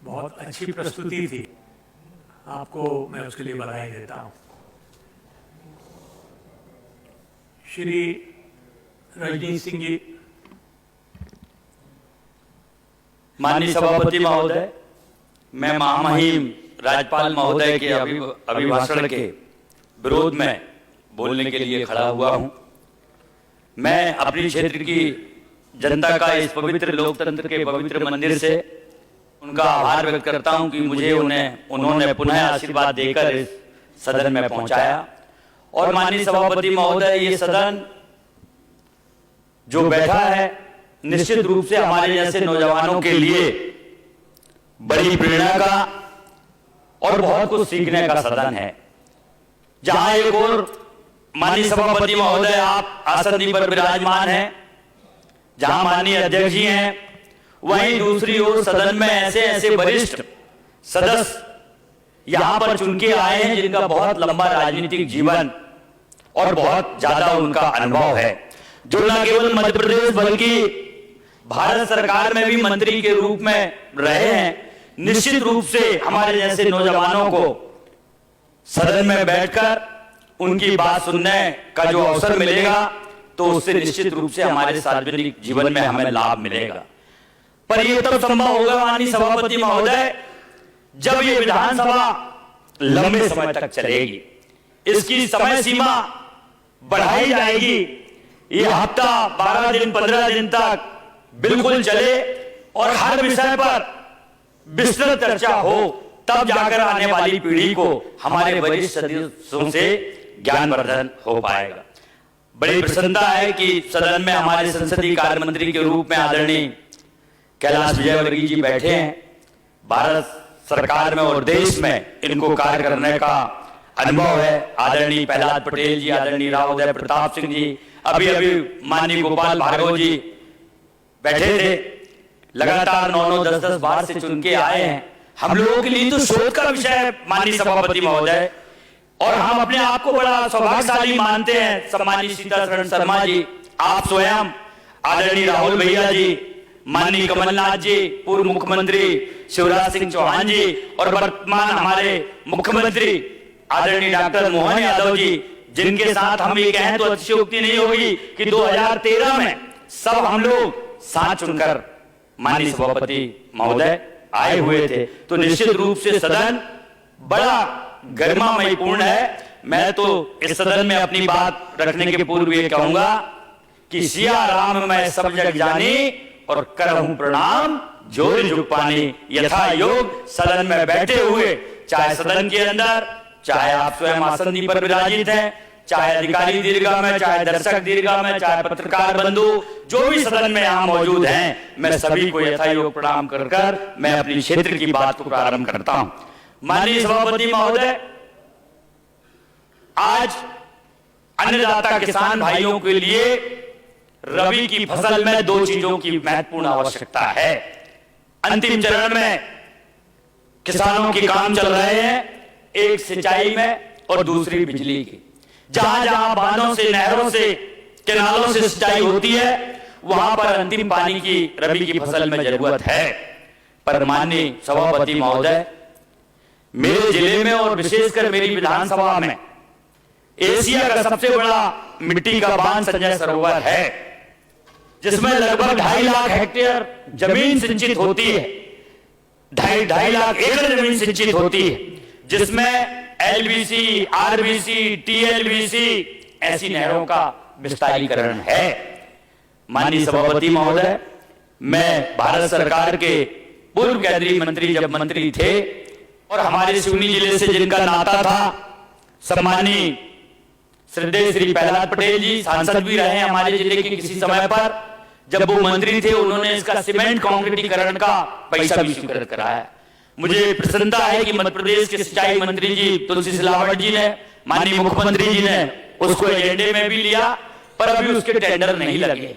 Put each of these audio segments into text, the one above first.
बहुत अच्छी प्रस्तुति थी, आपको मैं उसके लिए बधाई देता हूँ। श्री रजनीश सिंह जी। माननीय सभापति महोदय, मैं महामहिम राज्यपाल महोदय के अभिभाषण के विरोध में बोलने के लिए खड़ा हुआ हूं। मैं अपने क्षेत्र की जनता का इस पवित्र लोकतंत्र के पवित्र मंदिर से उनका आभार व्यक्त करता हूं कि मुझे उन्होंने पुनः आशीर्वाद देकर इस सदन में पहुंचाया। और माननीय सभापति महोदय, ये सदन जो बैठा है निश्चित रूप से हमारे जैसे नौजवानों के लिए बड़ी प्रेरणा का और बहुत कुछ सीखने का सदन है। जहां एक और माननीय सभापति महोदय आप आसंदी पर विराजमान हैं, जहां माननीय अध्यक्ष जी हैं, वहीं दूसरी ओर सदन में ऐसे ऐसे वरिष्ठ सदस्य यहां पर चुन के आए हैं जिनका बहुत लंबा राजनीतिक जीवन और बहुत ज्यादा उनका अनुभव है, जो न केवल मध्य प्रदेश बल्कि भारत सरकार में भी मंत्री के रूप में रहे हैं। निश्चित रूप से हमारे जैसे नौजवानों को सदन में बैठकर उनकी बात सुनने का जो अवसर मिलेगा तो उससे निश्चित रूप से हमारे सार्वजनिक जीवन में हमें लाभ मिलेगा। पर यह तब संभव होगा माननीय सभापति महोदय जब ये विधानसभा लंबे समय तक चलेगी, इसकी समय सीमा बढ़ाई जाएगी। ये हफ्ता 12 दिन 15 दिन तक बिल्कुल चले और हर विषय पर विस्तृत चर्चा हो, तब जाकर आने वाली पीढ़ी को हमारे वरिष्ठ सदस्यों से ज्ञानवर्धन हो पाएगा। बड़ी प्रसन्नता है कि सदन में हमारे संसदीय कार्य मंत्री के रूप में आदरणीय कैलाश विजयवर्गीय जी बैठे हैं। भारत सरकार में और देश में इनको कार्य करने का अनुभव है। आदरणीय प्रहलाद पटेल जी, आदरणीय राव उदय प्रताप सिंह जी, अभी माननीय गोपाल भार्गव जी बैठे थे, लगातार 9-9 10-10 बार से चुन के आए हैं। हम लोगों के लिए तो शोध का विषय है माननीय सभापति महोदय, और हम अपने आप को बड़ा सौभाग्यशाली मानते हैं। सम्मानित सीतारमण शर्मा जी, आप स्वयं, आदरणीय राहुल भैया जी, माननीय कमलनाथ जी, पूर्व मुख्यमंत्री शिवराज सिंह चौहान जी और वर्तमान हमारे मुख्यमंत्री आदरणीय डॉक्टर मोहन यादव जी, जिनके साथ हम ये कहें तो अतिशयोक्ति नहीं होगी कि 2013 में सब हम लोग साथ चुनकर माननीय सभापति महोदय आए हुए थे। तो निश्चित रूप से सदन बड़ा गरिमामयपूर्ण है। मैं तो इस सदन में अपनी बात रखने के पूर्व ये कहूंगा कि सिया राम मैं सब जग जानी और करहूं प्रणाम जोर जुग पानी। यथा योग सदन में बैठे हुए, चाहे सदन के अंदर, चाहे आप स्वयं आसंदी पर विराजित हैं, चाहे अधिकारी दीर्घा में, चाहे दर्शक दीर्घा में, चाहे पत्रकार बंधु जो भी सदन में यहां मौजूद हैं, मैं सभी को यथायोग प्रणाम कर मैं अपने क्षेत्र की बात को प्रारंभ करता हूं। माननीय सभापति महोदय, आज अन्नदाता किसान भाइयों के लिए रबी की फसल में 2 चीजों की महत्वपूर्ण आवश्यकता है। अंतिम चरण में किसानों के काम चल रहे हैं, एक सिंचाई में और दूसरी बिजली की। जहां जहां बांधों से, नहरों से, कैनालों से सिंचाई होती है, वहां पर अंतिम पानी की रबी की फसल में जरूरत है। पर माननीय सभापति महोदय, मेरे जिले में और विशेषकर मेरी विधानसभा में एशिया का सबसे बड़ा मिट्टी का बांध संजय सरोवर है, जिसमें लगभग 2.5 लाख हेक्टेयर जमीन सिंचित होती है। 2.5 लाख एकड़ जमीन सिंचित होती है, जिसमें एलबीसी, आरबीसी, टीएलबीसी ऐसी नहरों का विस्तारीकरण है। माननीय सभापति महोदय, मैं भारत सरकार के पूर्व केंद्रीय मंत्री जब मंत्री थे और हमारे सिवनी जिले से जिनका नाता था, सम्मानीय श्रद्धेय श्री प्रहलाद पटेल जी सांसद भी रहे हैं हमारे जिले के किसी समय पर। जब वो मंत्री थे, उन्होंने इसका सीमेंट कंक्रीटीकरण का पैसा भी स्वीकृत कराया। मुझे प्रसन्नता है कि मध्य प्रदेश के सिंचाई मंत्री जी तुलसी सिलावट जी ने, माननीय मुख्यमंत्री जी ने उसको एजेंडे में भी लिया, पर अभी उसके टेंडर नहीं लगे।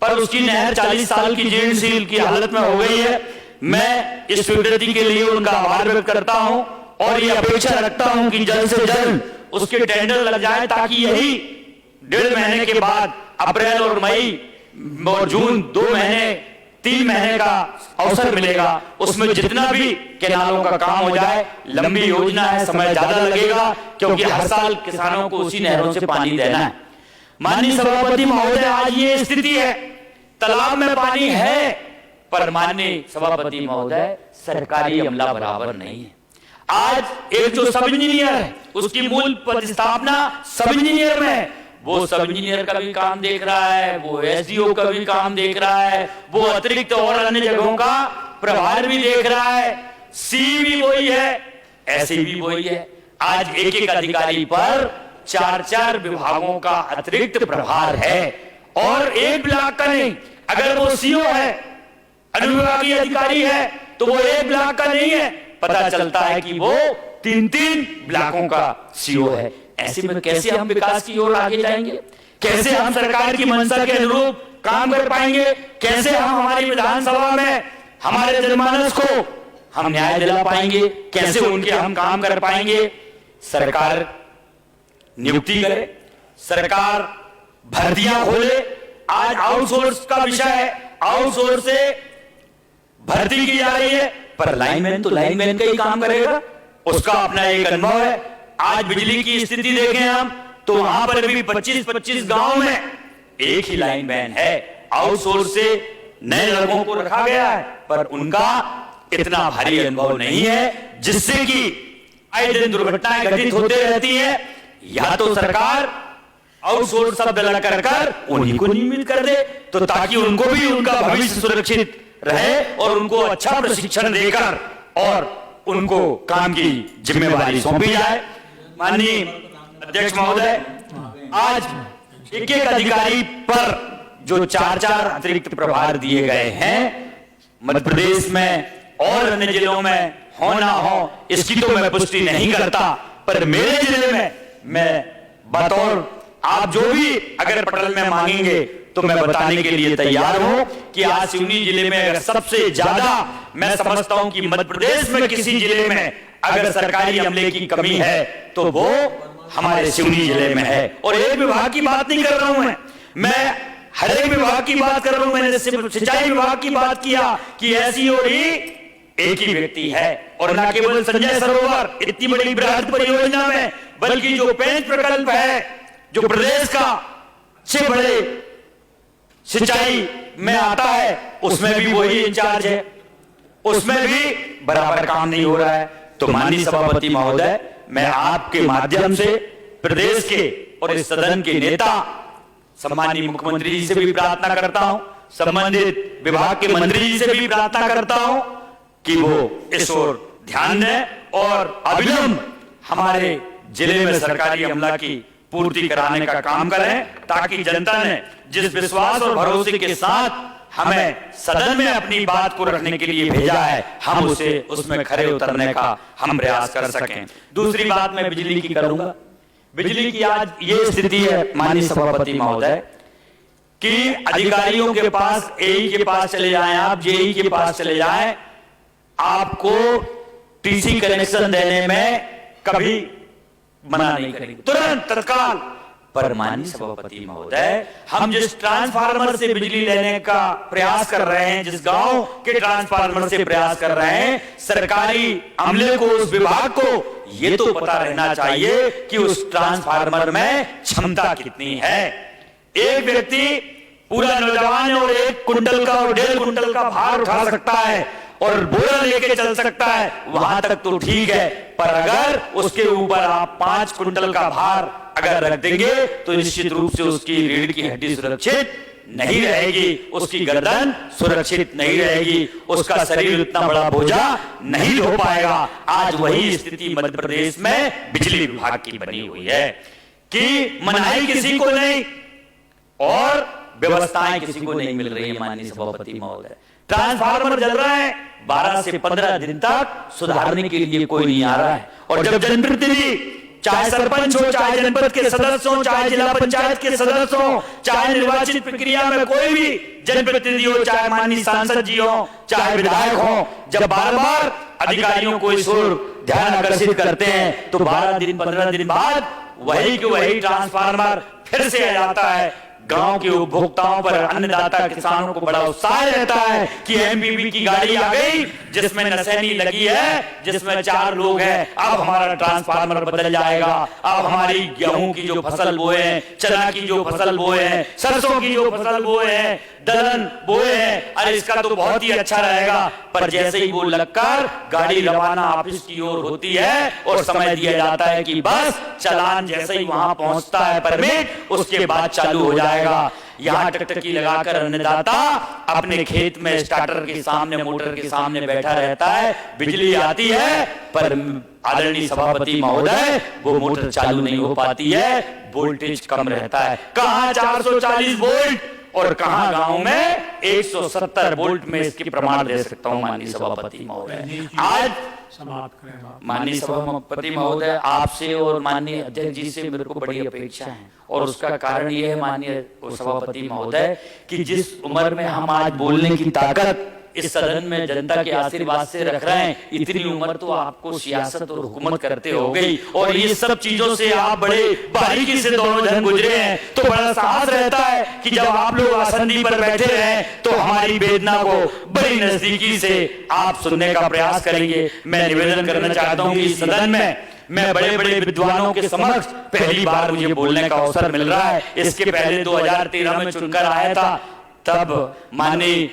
पर उसकी नहर 40 साल की जीर्णशील की हालत में हो गई है। मैं इस स्वीकृति के लिए उनका आभार व्यक्त करता हूं और ये अपेक्षा रखता हूं कि जल्द से जल्द उसके टेंडर लग जाए, ताकि यही 1.5 महीने के बाद अप्रैल और मई और जून 2 महीने 3 महीने का अवसर मिलेगा, उसमें जितना भी केनालों का काम हो जाए। लंबी योजना है, समय ज्यादा लगेगा, क्योंकि हर साल किसानों को उसी नहरों से पानी देना है। माननीय सभापति महोदय, आज ये स्थिति है, तालाब में पानी है, पर माननीय सभापति महोदय सरकारी अमला बराबर नहीं है। आज एक जो सब इंजीनियर है, उसकी मूल प्रतिस्थापना सब इंजीनियर में है। वो सब इंजीनियर का भी काम देख रहा है, वो एसडीओ का भी काम देख रहा है, वो अतिरिक्त और अन्य जगहों का प्रभार भी देख रहा है। सी भी वही है, ऐसे भी वही है। आज एक एक अधिकारी पर 4-4 विभागों का अतिरिक्त प्रभार है, और एक ब्लॉक का नहीं। अगर वो सीओ है, अनुविभागीय अधिकारी है, तो वो एक ब्लॉक का नहीं है, पता चलता है कि वो 3-3 ब्लॉकों का सीओ है। ऐसे में कैसे हम विकास की ओर आगे जाएंगे? कैसे हम सरकार की मंशा के अनुरूप काम कर पाएंगे? कैसे हम हमारी विधानसभा में हमारे जनमानस को हम न्याय दिला पाएंगे? कैसे उनके हम काम कर पाएंगे? सरकार नियुक्ति करे, सरकार भर्तियां खोले। आज आउटसोर्स का विषय है, आउटसोर्स से भर्ती की जा रही है, पर लाइनमैन तो लाइनमैन का ही काम करेगा, उसका अपना एक अनुभव है। आज बिजली की स्थिति देखें हम, तो वहां पर भी 25-25 गांव में एक ही लाइनमैन है। आउटसोर्स से नए लोगों को रखा गया है, पर उनका इतना भारी अनुभव नहीं है, जिससे कि आए दिन दुर्घटनाएं घटित होते रहती है। या तो सरकार आउटसोर्स शब्द लगा कर उन्हीं को नियमित कर दे, तो ताकि उनको भी उनका भविष्य सुरक्षित रहे, और उनको अच्छा प्रशिक्षण देकर और उनको काम की जिम्मेवारी सौंपी जाए। माननीय अध्यक्ष महोदय, आज एक एक अधिकारी पर जो 4-4 अतिरिक्त प्रभार दिए गए हैं, मध्य प्रदेश में और अन्य जिलों में हो ना हो, इसकी तो मैं पुष्टि नहीं करता, पर मेरे जिले में मैं बतौर आप जो भी अगर पटल में मांगेंगे तो मैं बताने के लिए तैयार हूं कि आज सिवनी जिले में अगर सबसे ज्यादा मैं समझता हूं कि मध्य प्रदेश में किसी जिले में अगर सरकारी अमले की कमी है तो वो हमारे सिवनी जिले में है। और एक विभाग की बात नहीं कर रहा हूं मैं हर एक विभाग की बात कर रहा हूं। मैंने सिंचाई विभाग की बात किया कि ऐसी और ही एक ही व्यक्ति है, और न केवल संजय सरोवर इतनी बड़ी बृहद परियोजना में, बल्कि जो पेंच प्रकल्प है जो प्रदेश का सबसे बड़े सिंचाई में आता है, उसमें भी वही इंचार्ज है, उसमें भी बराबर काम नहीं हो रहा है। तो माननीय सभापति महोदय, मैं आपके माध्यम से प्रदेश के और इस सदन के नेता सम्माननीय मुख्यमंत्री जी से भी प्रार्थना करता हूं, संबंधित विभाग के मंत्री जी से भी प्रार्थना करता हूं कि वो इस ओर ध्यान दें और अविलंब हमारे जिले में सरकारी अमला की पूर्ति कराने का काम करें, ताकि जनता ने जिस विश्वास और भरोसे के साथ हमें सदन में अपनी बात को रखने के लिए भेजा है, हम उसे उसमें खरे उतरने का हम प्रयास कर सकें। दूसरी बात मैं बिजली की करूंगा। बिजली की आज ये स्थिति है माननीय सभापति महोदय कि अधिकारियों के पास, एई के पास चले जाएं, आप जेई के पास चले जाएं, आपको टीसी कनेक्शन देने में कभी मना नहीं करेंगे, तुरंत तत्काल। पर माननीय सभापति महोदय, हम जिस ट्रांसफार्मर से बिजली लेने का प्रयास कर रहे हैं, जिस गांव के ट्रांसफार्मर से प्रयास कर रहे हैं, सरकारी अमले को, उस विभाग को ये तो पता रहना चाहिए कि उस ट्रांसफार्मर में क्षमता कितनी है। एक व्यक्ति पूरा नौजवान है और 1 कुंटल का और 1.5 कुंटल का भार उठा सकता है और बोरा लेके चल सकता है, वहां तक तो ठीक है। पर अगर उसके ऊपर आप 5 कुंटल का भार अगर रख देंगे तो निश्चित रूप से उसकी रीढ़ की हड्डी सुरक्षित नहीं रहेगी, उसकी गर्दन सुरक्षित नहीं रहेगी, उसका शरीर इतना बड़ा बोझा नहीं ढो पाएगा। आज वही स्थिति मध्य प्रदेश में बिजली विभाग की बनी हुई है कि मनाही किसी को नहीं और व्यवस्थाएं किसी को नहीं मिल रही है। माननीय सभापति महोदय, ट्रांसफार्मर जल रहा है, 12 से 15 दिन तक सुधारने के लिए कोई नहीं आ रहा है। और जब जनप्रतिनिधि, चाहे सरपंच हो, चाहे जनपद के सदस्य हो, चाहे जिला पंचायत के सदस्य हो, चाहे निर्वाचित प्रक्रिया में कोई भी जनप्रतिनिधि हो, चाहे माननीय सांसद जी हो, चाहे विधायक हो, जब बार बार अधिकारियों को इस ओर ध्यान आकर्षित करते हैं तो 12 दिन 15 दिन बाद वही के वही ट्रांसफार्मर फिर से आ जाता है। गांव के उपभोक्ताओं पर, अन्नदाता किसानों को बड़ा उत्साह रहता है कि एमपीवी की गाड़ी आ गई जिसमें नसैनी लगी है, जिसमें 4 लोग हैं, अब हमारा ट्रांसफार्मर बदल जाएगा, अब हमारी गेहूं की जो फसल बोए हैं, चना की जो फसल बोए हैं, सरसों की जो फसल बोए हैं, दलहन बोए हैं, अरे इसका तो बहुत ही अच्छा रहेगा। पर जैसे ही वो लगकर गाड़ी रवाना ऑफिस की ओर होती है और समय दिया जाता है कि बस चालान जैसे ही वहां पहुंचता है परमिट, उसके बाद चालू हो जाएगा। यहां टकटकी लगाकर अन्नदाता अपने खेत में स्टार्टर के सामने, मोटर के सामने बैठा रहता है, बिजली आती है पर आदरणीय सभापति महोदय वो मोटर चालू नहीं हो पाती है, वोल्टेज कम रहता है। कहां 440 वोल्ट और कहां गांव में 170 वोल्ट में इसके प्रमाण दे सकता हूं माननीय सभापति महोदय। आज समाप्त करें। माननीय सभापति महोदय, आपसे और माननीय अध्यक्ष जी से मेरे को बड़ी अपेक्षा है और उसका कारण यह है माननीय सभापति महोदय कि जिस उम्र में हम आज बोलने की ताकत इस सदन में जनता के आशीर्वाद से रख रहे हैं, इतनी उम्र तो आपको सियासत और हुकूमत करते हो गई और ये सब चीजों से आप बड़े बारीकी से दोनों जन गुजरे हैं, तो बड़ा साहस रहता है कि जब आप लोग आसंदी पर बैठे रहे तो हमारी वेदना को बड़ी नजदीकी से आप सुनने का प्रयास करेंगे। मैं निवेदन करना चाहता हूं कि इस सदन में मैं बड़े बड़े विद्वानों के समक्ष पहली बार मुझे बोलने का अवसर मिल रहा है। इसके पहले 2013 में चुनकर आया था, तब माननीय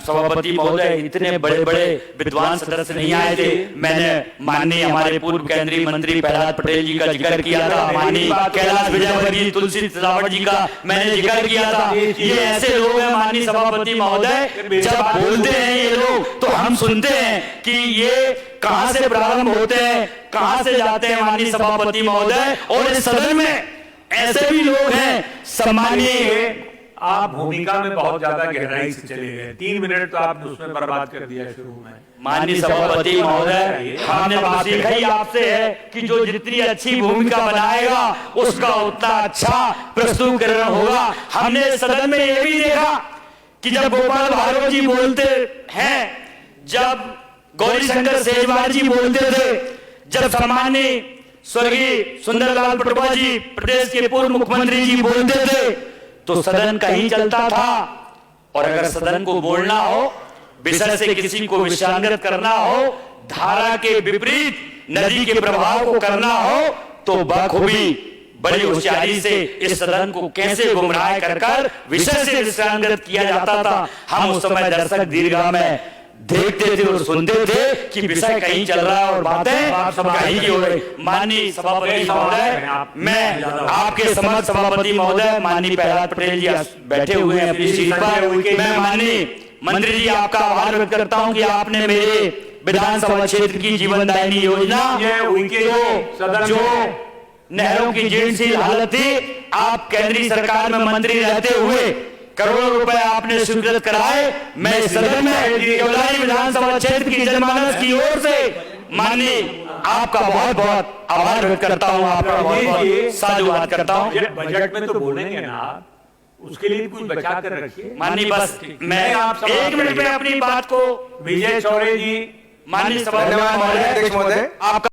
सभापति महोदय इतने बड़े बड़े विद्वान सदस्य नहीं आए थे। मैंने माननीय हमारे पूर्व केंद्रीय मंत्री प्रहलाद पटेल जी का जिक्र किया था, माननीय कैलाश विजयवर्गीय, तुलसी सिलावट जी का मैंने जिक्र किया था। ये ऐसे लोग हैं माननीय सभापति महोदय, जब बोलते हैं ये लोग तो हम सुनते हैं कि ये कहां से प्रारंभ होते हैं, कहां से जाते हैं माननीय सभापति महोदय। और इस सदन में ऐसे भी लोग हैं सम्मानीय। आप भूमिका में बहुत ज्यादा गहराई से चले गए, 3 मिनट तो आपने उसमें बर्बाद कर दिया शुरू में। माननीय सभापति महोदय, हमने बात सीखा ही आपसे है कि जो जितनी अच्छी भूमिका बनाएगा उसका उतना अच्छा प्रस्तुतिकरण होगा। हमने सदन में यह भी देखा कि जब गोपाल भार्गव जी बोलते हैं, जब गौरीशंकर शेजवार जी बोलते थे, जब सम्मानीय स्वर्गीय सुंदरलाल पटवा जी प्रदेश के पूर्व मुख्यमंत्री जी बोलते थे तो सदन कहीं चलता था। और अगर सदन को बोलना हो, विषय से किसी को विषयांगत करना हो, धारा के विपरीत नदी के प्रभाव को करना हो, तो बखूबी बड़ी होशियारी से इस सदन को कैसे गुमराह कर विषय से विषयांगत किया जाता था। हम उस समय दर्शक दीर्घा में देखते थे और सुनते थे कि विषय कहीं चल रहा है और बातें कहीं की हो रही। माननीय सभापति महोदय, मैं आपके समक्ष सभापति महोदय माननीय प्रहलाद पटेल जी बैठे हुए हैं अपनी सीट पर। मैं माननीय मंत्री जी आपका आभार व्यक्त करता हूं कि आपने मेरे विधानसभा क्षेत्र की जीवनदायिनी योजना जो नहरों की जीर्णशील हालत थी, आप केंद्रीय सरकार में मंत्री रहते हुए करोड़ों रुपए आपने स्वीकृत कराए। मैं सदन में केवलारी विधानसभा क्षेत्र की जनमानस की ओर से माननीय आपका बहुत बहुत आभार व्यक्त करता हूं, आपका बहुत बहुत साधुवाद करता हूं। बजट में तो बोलेंगे ना आप, उसके लिए कुछ बचा कर रखिए। माननीय बस मैं 1 मिनट में अपनी बात को विजय चौरे जी, माननीय सभापति महोदय, आपका